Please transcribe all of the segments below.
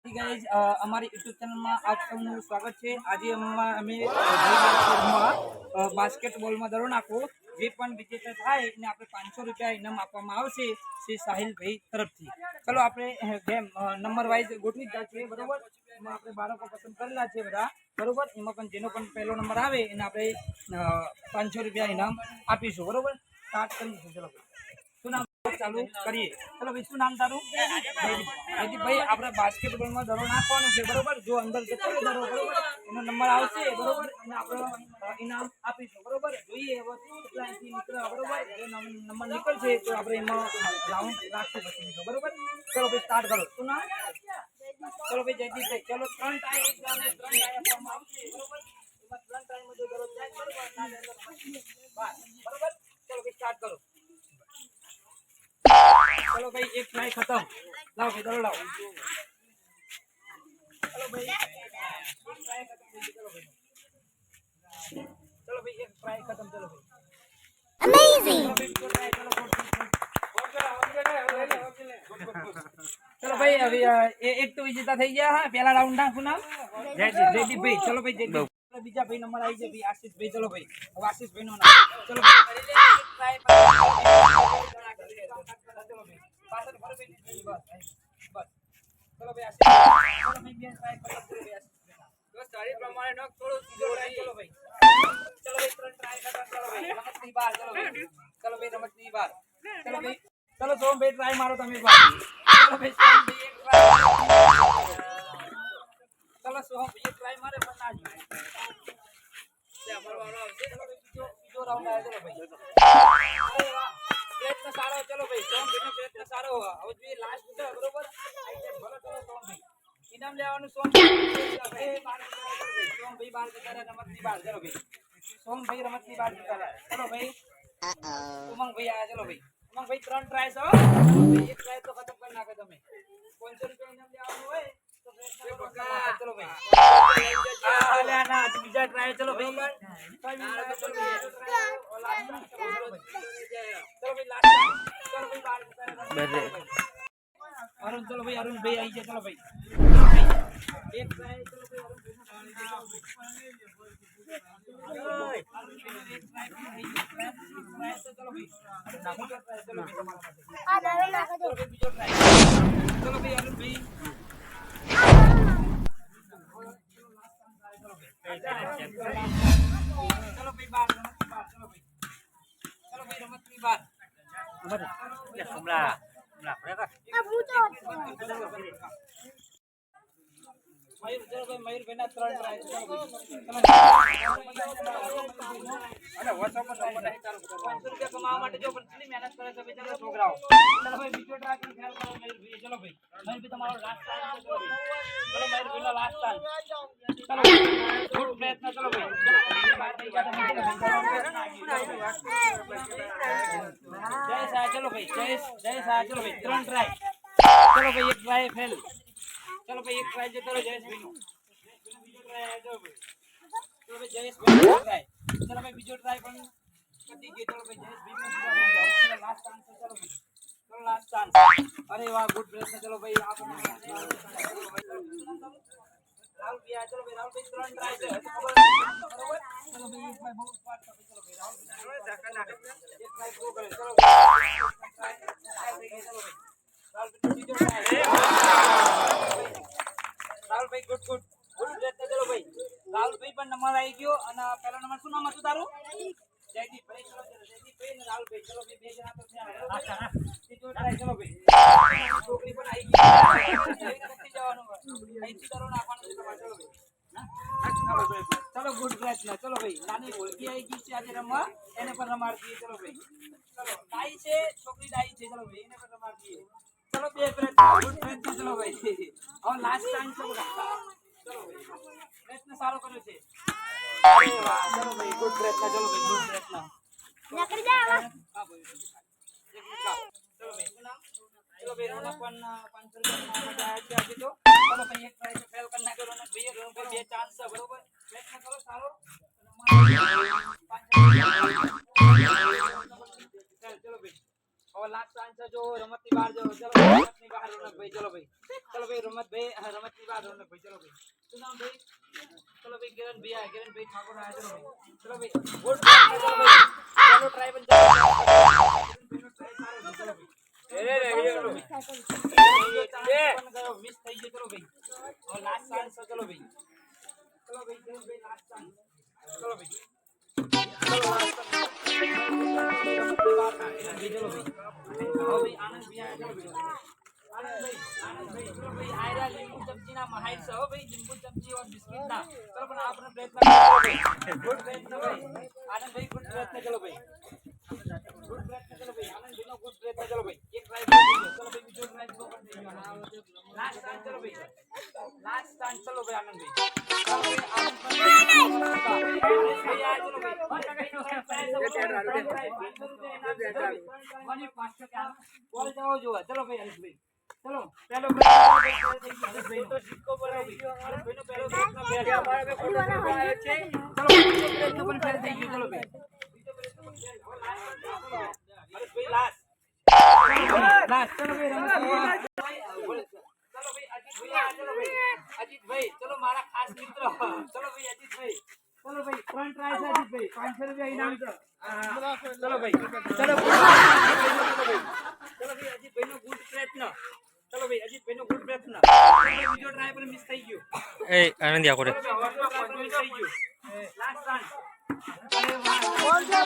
Guys અમારી YouTube ચેનલમાં આપ સૌનું સ્વાગત છે। આજે અમે બાસ્કેટબોલમાં દડો નાખો જે પણ વિજેતા થાય એને આપણે 500 રૂપિયા ઇનામ આપવામાં આવશે શ્રી સાહિલભાઈ તરફથી। ચલો આપણે ગેમ નંબર વાઇઝ ગોઠવી દીધા છે બરોબર। એમાં આપણે બાળકો પસંદ કરેલા છે બધા બરોબર। એમાં પણ જેનો પણ પહેલો નંબર આવે એને આપણે 500 રૂપિયા ઇનામ આપીશું બરોબર। સ્ટાર્ટ કરીશું। ચલો શું નામ ચાલુ કરીએ। ચલો ભાઈ શું નામ તારું? જયદીપભાઈ। આપણે બાસ્કેટબોલમાં દડો નાખવાનો છે બરોબર। જો અંદર જતો દડો બરોબર એનો નંબર આવશે બરોબર અને આપણે ઇનામ આપીશું બરોબર। જોઈએ હવે કેટલા અહીંથી નીકળે બરોબર। જે નંબર નીકળશે તો આપણે એમાં રાઉન્ડ રાખશું પછી બરોબર। ચલો ભાઈ સ્ટાર્ટ કરો। શું નામ? ચલો ભાઈ જયદીપભાઈ। ચલો 3 ટાઈ એક ગામે 3 ટાઈ આપવામાં આવશે બરોબર। એમાં 3 ટાઈમાં જો દડો જાય બરોબર ના અંદર બરોબર। ચલો ભાઈ સ્ટાર્ટ કરો। चलो भाई एक ट्राई खत्म। लाओ भाई दड़ो लाओ। चलो भाई एक ट्राई खत्म। चलो भाई एक ट्राई खत्म। चलो भाई अमेजिंग। चलो भाई अभी एक तो विजेता થઈ ગયા હા। પહેલા રાઉન્ડ ના શું નામ? જયદીપ ભાઈ। ચલો ભાઈ જયદીપ। બીજા ભાઈ નંબર આવી છે ભાઈ આશીષ ભાઈ। ચલો ભાઈ હવે આશીષ ભાઈ નો નામ। ચલો ભાઈ એક ટ્રાય पासल भर भी नहीं बस बस। चलो भाई आशीष। चलो भाई भी ट्राई कर लो भाई आशीष। बस गाड़ी प्रमाणे नॉक थोड़ो सीधो ट्राई। चलो भाई चलो भाई तुरंत ट्राई कर। चलो भाई रमत की बार। चलो भाई चलो भाई रमत की बार। चलो भाई चलो सोम भाई ट्राई मारो तुम एक बार। चलो भाई सोम भाई एक ट्राई। चलो सोम भाई ट्राई मारे पर ना जाए ले हमारा वाला। चलो भाई जो राउंड आया। चलो भाई अरे वाह प्रयत्न सारो। चलो भाई सोम भाई નો પ્રયત્ન સારો હોવા। હવે જોઈએ લાસ્ટ છે બરોબર। આઈ જાય ભલો। ચલો સોમ ભાઈ ઇનામ લેવાનું। સોમ ભાઈ સોમ ભાઈ બાર જતા રહ્યા રમતની બાર। ચલો ભાઈ સોમ ભાઈ રમતની બાર જતા રહ્યા। ચલો ભાઈ ઉમંગ ભાઈ આયા। ચલો ભાઈ ઉમંગ ભાઈ 3 ટ્રાય છો। ભાઈ એક ટ્રાય તો ખતમ કરી નાખો તમે। 500 રૂપિયા ઇનામ લેવાનું હોય તો પ્રયત્ન કરો। ચલો ભાઈ આલે ના બીજા ટ્રાય। ચલો ભાઈ चलो भाई लास्ट चलो भाई बाहर अरुण। चलो भाई अरुण भाई आई है। चलो भाई एक ट्राई। चलो भाई चलो भाई अरुण भाई चलो भाई बाहर रमत की बात। चलो भाई चलो भाई रमत की बात। ये कमला कमला पड़ेगा अब वो तो मयूर। चलो भाई मयूर बिना 3 ट्राई। चलो अरे व्हाट्सएप पर नंबर नहीं चालू। 500 रुपया कमावा માટે જો પણ કેટલી મહેનત કરે છે બેચારા છોકરાઓ। ચલો ભાઈ બીજો ટ્રાય કરી ખ્યાલ કરો મयूर ભાઈ। ચલો ભાઈ મयूर ભાઈ તમારો લાસ્ટ ટાઈમ છે। ચલો મयूर ભાઈ નો લાસ્ટ ટાઈમ। चलो गुड प्रयत्न। चलो भाई जय साहब। चलो भाई जय साहब। चलो भाई 3 ट्राई। चलो भाई एक ट्राई फेल। चलो भाई एक ट्राई जो करो जयेश भाई नो बीजो ट्राई है। चलो भाई जयेश भाई ट्राई। चलो भाई बीजो ट्राई पण कटी गयो। चलो भाई जयेश भाई नो लास्ट चांस। चलो भाई चलो लास्ट चांस। अरे वाह गुड प्रयत्न। चलो भाई आप राहुल भी आया। चलो भाई राहुल भाई 3 ट्राई છે बरोबर। चलो भाई एक भाई बहुत स्मार्ट था। चलो भाई राहुल धक्का ना एक ट्राई को करे। चलो भाई चलो भाई राहुल भाई सीधो ट्राई। राहुल भाई गुड गुड गुड प्रयत्न। चलो भाई राहुल भाई પણ નંબર આવી ગયો અને પહેલો નંબર શું નામ હતું તારું? જયદીપ ભાઈ। ચલો જયદીપ ભાઈ અને રાहुल ભાઈ। ચલો ભાઈ બે જણા તો થયા सीधो ट्राई। चलो भाई છોકરી પણ આવી ગઈ કટી જવાનું અહીંથી કરો નાખવાનું છે તમારે। ચલો ભાઈ चलो गुड प्रयत्न। चलो भाई नानी भोलकी आई गई છે આજે રમવા એને પણ રમાડતી। चलो भाई चलो डाई છે છોકરી डाई છે। चलो भाई એને પણ રમાડતી। चलो બે પ્રયત્ન ગુડ પ્રયત્ન। चलो भाई હવે લાસ્ટ ટાઈમ છે બધા। चलो भाई પ્રયત્ન સારો કર્યો છે। અરે વાહ चलो भाई गुड प्रयत्न। चलो भाई गुड प्रयत्न नकरी जा हां भाई चलो भाई नाम। चलो भाई रोना पण 500 रुपया मजा आया છે આજે તો। चलो भाई एक ट्राई फेल करना करो ना भैया रोना पे બે ચાન્સ છે बरोबर। प्रयत्न करो सारो चलो भाई और लास्ट चांस है जो रमत की बाहर जो। चलो रमत की बाहर रोनक भाई। चलो भाई चलो भाई રમતભાઈ રમતની વાત રોનકભાઈ ચલો ભાઈ શું નામ ભાઈ ચલો ભાઈ કિરણભાઈ ઠાકોર આયા ચલો ભાઈ ગુડ ચલો ટ્રાય પણ ચલો મિસ થઈ ગયો ચલો ભાઈ और लास्ट चांस चलो भाई लास्ट चांस चलो भाई चलो भाई आनंद भी आया चलो भाई आनंद भाई चलो भाई आयरा लींबू चमची ना महाइर से हो भाई लींबू चमची और बिस्किट ना चलो पण आपने प्रयत्न करो भाई गुड प्रयत्न भाई आनंद भाई गुड प्रयत्न चलो भाई गुड प्रयत्न चलो भाई आनंद भाई नो गुड प्रयत्न चलो भाई एक ट्राई चलो भाई बीजो ट्राई को कर देंगे लास्ट चांस चलो भाई लास्ट चांस चलो भाई आनंद भाई चलो भाई आनंद भाई आ चलो भाई बॉल जाओ जो चलो भाई हरीश भाई चलो पहले भाई तो सिक्को पर भाई भाई नो पहले प्रयत्न बैठ गया हमारे में फोटो आए छे चलो प्रयत्न पण फेर થઈ ગયો चलो भाई हरीश भाई लास्ट चलो भाई रमत चलो भाई अजीत भाई चलो मारा खास मित्र चलो भाई अजीत भाई चलो भाई फ्रंट ट्राई से अजीत भाई 500 रुपया इनाम चलो भाई चलो भाई अजीत भाई नो गुड प्रयत्न चलो भाई अजीत भाई नो गुड प्रयत्न बीजो ट्राई पर मिस થઈ ગયો ए आनंदिया करे मिस થઈ ગયો लास्ट चांस अरे वाह बोल दो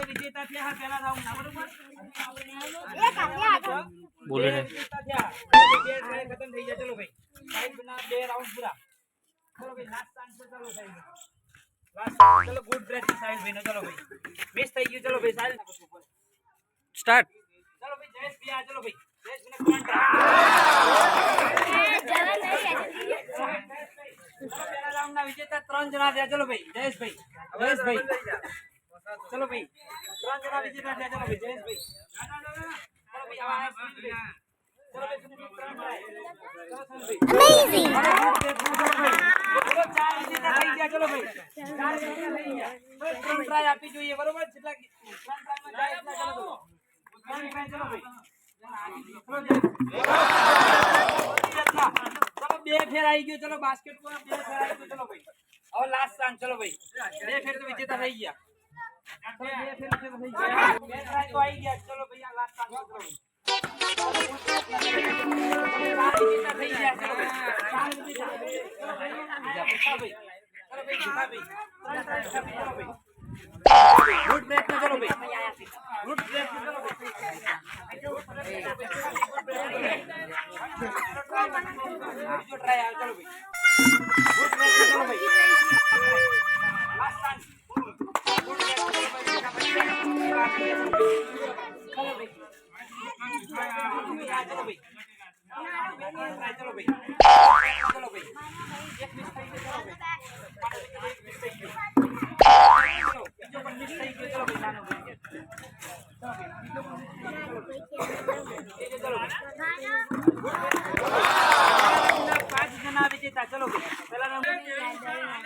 विजेता थे हा पहला राउंड ना बरोबर बोले ने विजेता थे બે ટ્રાય ખતમ થઈ ગયા ચલો ભાઈ સાઈડ બના બે રાઉન્ડ પૂરા चलो भाई लास्ट चांस चलो भाई लास्ट चलो गुड प्रयत्न साहिल भाई नो चलो भाई मिस થઈ ગયું चलो भाई साहिल स्टार्ट चलो भाई जयेश भी आ चलो भाई जयेश ने करंट पहला राउंड ना विजेता 3 जना થયા चलो भाई जयेश भाई चलो भाई 3 जना विजेता થયા चलो भाई जयेश भाई चलो भाई आवाज चलो भाई सुनील करंट है चलो सुनील भाई अमेजिंग चलो 4 विजेता થઈ ગયા चलो भाई 4 विजेता થઈ ગયા ત્રણ ટ્રાય આપી જોઈએ બરોબર જેટલા ત્રણ ટ્રાયમાં જાય એટલા ચલો ત્રણ ટ્રાય ચલો ભાઈ चलो બે ફેર આવી ગયો चलो બાસ્કેટ પર બે ફેર આવી ગયો चलो भाई और लास्ट चांस चलो भाई બે ફેર તો વિજેતા થઈ ગયા चलो બે ફેર વિજેતા થઈ ગયા બે ટ્રાય તો આવી ગયા चलो भैया लास्ट चांस चलो भाई चार विजेता થઈ ગયા चलो भाई चार विजेता चलो भाई जीता भाई चलो भाई गुड प्रयत्न चलो भाई गुड प्रयत्न चलो भाई जो ट्राई आ चलो भाई गुड प्रयत्न चलो भाई लास्ट चांस गुड प्रयत्न चलो भाई चलो भाई चलो भाई चलो भाई चलो भाई एक मिस થઈ ગયો चलो भाई एक मिस થઈ ગયો चलो બીજો પણ મિસ થઈ ગયો चलो भाई નાનો ભાઈ चलो भाई બીજો પણ चलो पांच जना विजेता चलो भाई पहला राउंड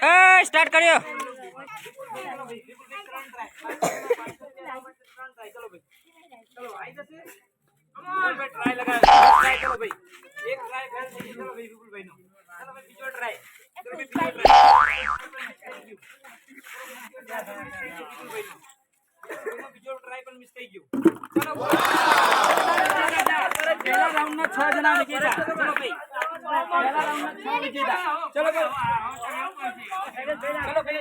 ए स्टार्ट करियो चलो भाई विपुल भाई रन ट्राई चलो भाई चलो आई जैसे कमॉन भाई ट्राई लगा ट्राई चलो भाई एक ट्राई फेल થઈ ગઈ चलो भाई विपुल भाई नो चलो भाई बीजो ट्राई चलो भाई बीजो ट्राई बीजो ट्राई पर मिस થઈ ગયું चलो पहला राउंड में 6 जना विजेता चलो भाई पहला राउंड में 6 विजेता चलो भाई चलो भाई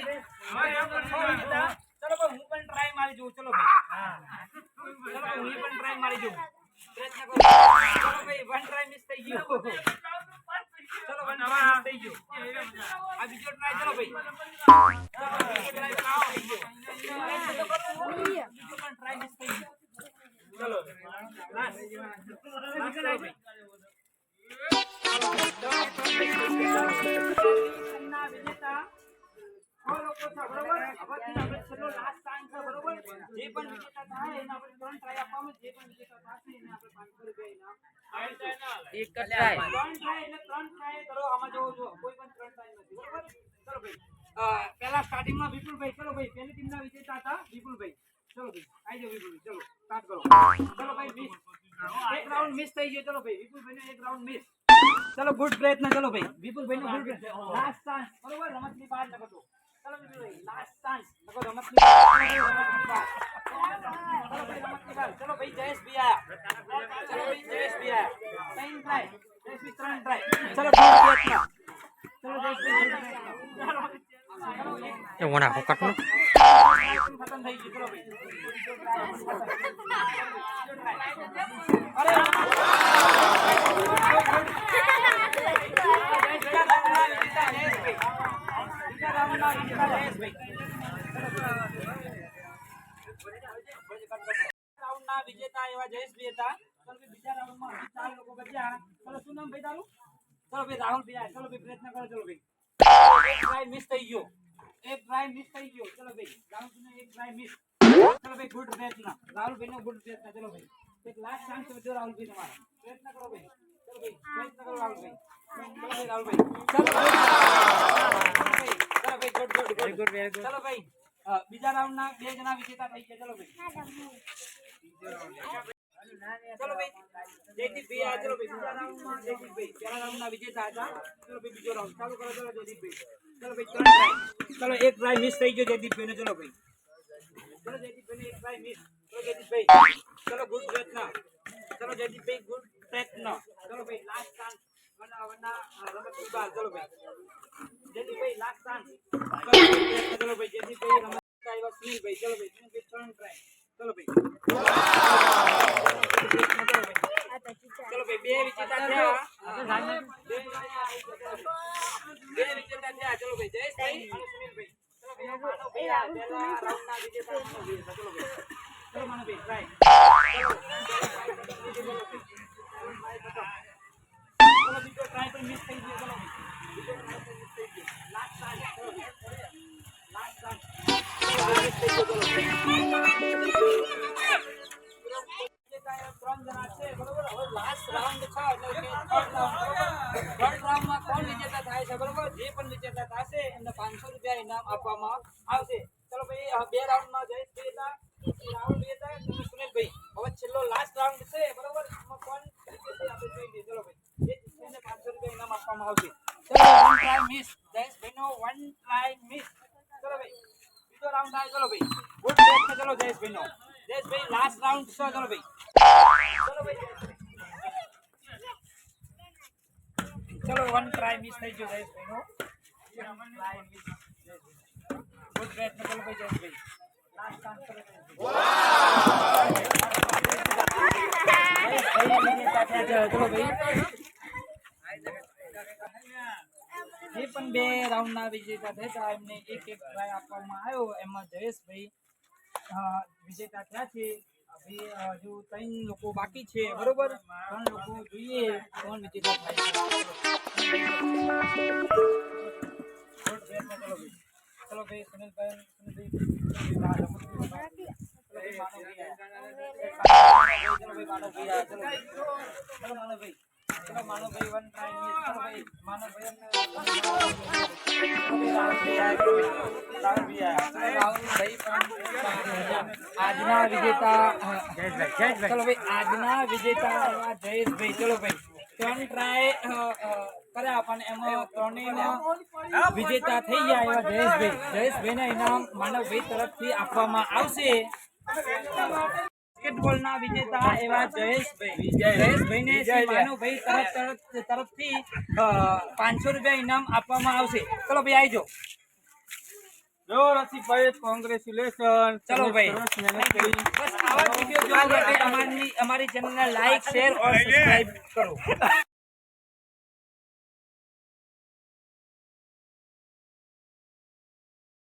चलो भाई હું પણ ટ્રાય મારી જોઉં ચલો ભાઈ ચલો હું પણ ટ્રાય મારી જોઉં પ્રયત્ન કરો ચલો ભાઈ વન ટ્રાય મિસ થઈ ગયો ચલો વન ટ્રાય મિસ થઈ ગયો આ બીજો ટ્રાય ચલો ભાઈ ચલો બીજો ટ્રાય આવો થઈ ગયો બીજો પણ ટ્રાય મિસ થઈ ગયો चलो लास्ट ट्राई भाई ना विजेता और लोगों था बरोबर अब આપણે છેલ્લો લાસ્ટ ચાન્સ છે બરોબર જે પણ વિજેતા થાય એને આપણે ત્રણ ટ્રાય આપવામાં જે પણ વિજેતા થશે એને આપણે 500 રૂપિયા ઇનામ एक ट्राई ત્રણ ટ્રાય એટલે ત્રણ ટ્રાય કરો આમાં જોવો જો કોઈ પણ ત્રણ ટ્રાય નથી બરોબર ચલો ભાઈ પહેલા સ્ટાર્ટિંગ માં વિપુલ ભાઈ ચલો ભાઈ પહેલી ટીમ ના વિજેતા હતા વિપુલ ભાઈ ચલો ભાઈ આઈ જાઓ વિપુલ ચલો સ્ટાર્ટ કરો ચલો ભાઈ મિસ એક રાઉન્ડ મિસ થઈ ગયો ચલો ભાઈ વિપુલભાઈ નો એક રાઉન્ડ મિસ ચલો ગુડ પ્રયત્ન ચલો ભાઈ વિપુલભાઈ નો ગુડ લાસ્ટ ચાન્સ બરોબર રમતની બહાર ન કરતો ચલો વિપુલભાઈ લાસ્ટ ચાન્સ નકો રમતની બહાર ચલો ભાઈ રમતની બહાર ચલો ભાઈ જયેશ ભી આયા ચલો ભાઈ જયેશ ભી આયા ત્રણ ટ્રાય જયેશ ભી ત્રણ ટ્રાય ચલો ગુડ પ્રયત્ન ચલો જયેશ ભી ગુડ પ્રયત્ન એ વણા પકડનો ખતમ થઈ ગયું ચલો ભાઈ અરે રાઉન્ડના વિજેતા એવા જયેશભાઈ હતા ચલો બીજા રાઉન્ડમાં હજી 4 લોકો બચ્યા ચલો શું નામ ભાઈ તારું ચલો ભાઈ રાહુલ ભાઈ ચલો ભાઈ પ્રયત્ન કરો ચલો ભાઈ એક ટ્રાય મિસ થઈ ગયો ચલો ભાઈ રાહુલ એક ટ્રાય મિસ ચલો ભાઈ ગુડ પ્રયત્ન રાહુલભાઈ નો ગુડ પ્રયત્ન ચલો ભાઈ એક લાસ્ટ ચાન્સ છે રાહુલભાઈ તમારો પ્રયત્ન કરો ભાઈ ચલો ભાઈ પ્રયત્ન કરો રાહુલભાઈ ચલો ભાઈ ગુડ ચલો ભાઈ બીજા રાઉન્ડના 2 જણા વિજેતા થઈ ગયા ચલો ભાઈ ચલો ભાઈ જયદીપભાઈ આ ચલો ભાઈ બીજા રાઉન્ડમાં જયદીપભાઈ પહેલા રાઉન્ડના વિજેતા હતા ચલો ભાઈ બીજો રાઉન્ડ ચાલુ કરો ચલો જયદીપભાઈ ચલો ભાઈ 3 ટ્રાય ચલો એક ટ્રાય મિસ થઈ ગયો જયદીપભાઈ ચલો ભાઈ ચલો જયદીપભાઈ એક ટ્રાય મિસ ચલો જયદીપભાઈ ચલો ગુડ પ્રયત્ન ચલો જયદીપભાઈ ગુડ પ્રયત્ન ચલો ભાઈ લાસ્ટ ચાન્સ વરના રમતની બહાર ચલો ભાઈ જયદીપભાઈ લાસ્ટ ચાન્સ ચલો ભાઈ જયદીપભાઈ રમત આવ્યા સુનિલભાઈ ચલો ભાઈ સુનિલભાઈ 3 ટ્રાય ચલો ભાઈ ચલો ભાઈ બે વિજેતા થયા ચલો ભાઈ જયેશભાઈ અને સુનિલભાઈ ચલો ભાઈ માનવભાઈ આ પહેલા રાઉન્ડના વિજેતા ચલો ભાઈ ચલો માનવભાઈ ટ્રાય ચલો બીજો ટ્રાય પણ મિસ થઈ ગયો ચલો બીજો ટ્રાય પણ મિસ થઈ ગયો લાસ્ટ ચાન્સ ચલો લાસ્ટ ચાન્સ ત્રણ જણા છે બરોબર હવે લાસ્ટ રાઉન્ડ છે એટલે કે થર્ડ રાઉન્ડમાં કોણ વિજેતા થાય છે બરોબર જે પણ વિજેતા થશે એમને 500 રૂપિયા ઇનામ આપવામાં આવશે ચલો ભાઈ બે રાઉન્ડમાં જયેશભાઈ હતા રાહુલભાઈ હતા અને સુનિલભાઈ હવે છેલ્લો લાસ્ટ રાઉન્ડ છે બરોબર એમાં કોણ વિજેતા આપણે જોઈ લઈએ ચલો ભાઈ જે જીતને 500 રૂપિયા ઇનામ આપવામાં આવશે ચલો વન ટ્રાય મિસ જયેશભાઈનો વન ટ્રાય મિસ ચલો ભાઈ બીજો રાઉન્ડ આવે ચલો ભાઈ ગુડ પ્રયત્ન ચલો જયેશભાઈનો જયેશભાઈ લાસ્ટ રાઉન્ડ છે ચલો ભાઈ ચલો ભાઈ ચલો વન ટ્રાય મિસ થઈ ગયો જયેશભાઈનો ગુડ પ્રયત્ન ચલો ભાઈ જયેશભાઈ લાસ્ટ ચાન્સ ચલો જે પણ બે રાઉન્ડના વિજેતા થયા એમને એક ટ્રાય આપવામાં આવ્યો એમાં જયેશભાઈ વિજેતા થયા છે હજુ 3 લોકો બાકી છે બરોબર 3 લોકો જોઈએ કોણ વિજેતા થાય ચલો ભાઈ સુનિલભાઈ ચલો માનવભાઈ વન ટ્રાય મિસ ચલો ભાઈ માનવભાઈ આજના વિજેતા ચલો ભાઈ આજના વિજેતા જયેશભાઈ ચલો ભાઈ 3 ટ્રાય કર્યા પણ એમાં 3 વિજેતા થઈ ગયા એવા જયેશભાઈના ઇનામ માનવભાઈ તરફથી આપવામાં આવશે બાસ્કેટબોલના વિજેતા એવા જયેશભાઈને માનવભાઈ તરફથી 500 રૂપિયા ઇનામ આપવામાં આવશે ચલો ભાઈ આવી જાઓ જો રસિકભાઈ કોંગ્રેચ્યુલેશન ચલો ભાઈ બસ આવા વિડીયો જોવા માટે અમારી ચેનલને લાઈક શેર और સબસ્ક્રાઇબ કરો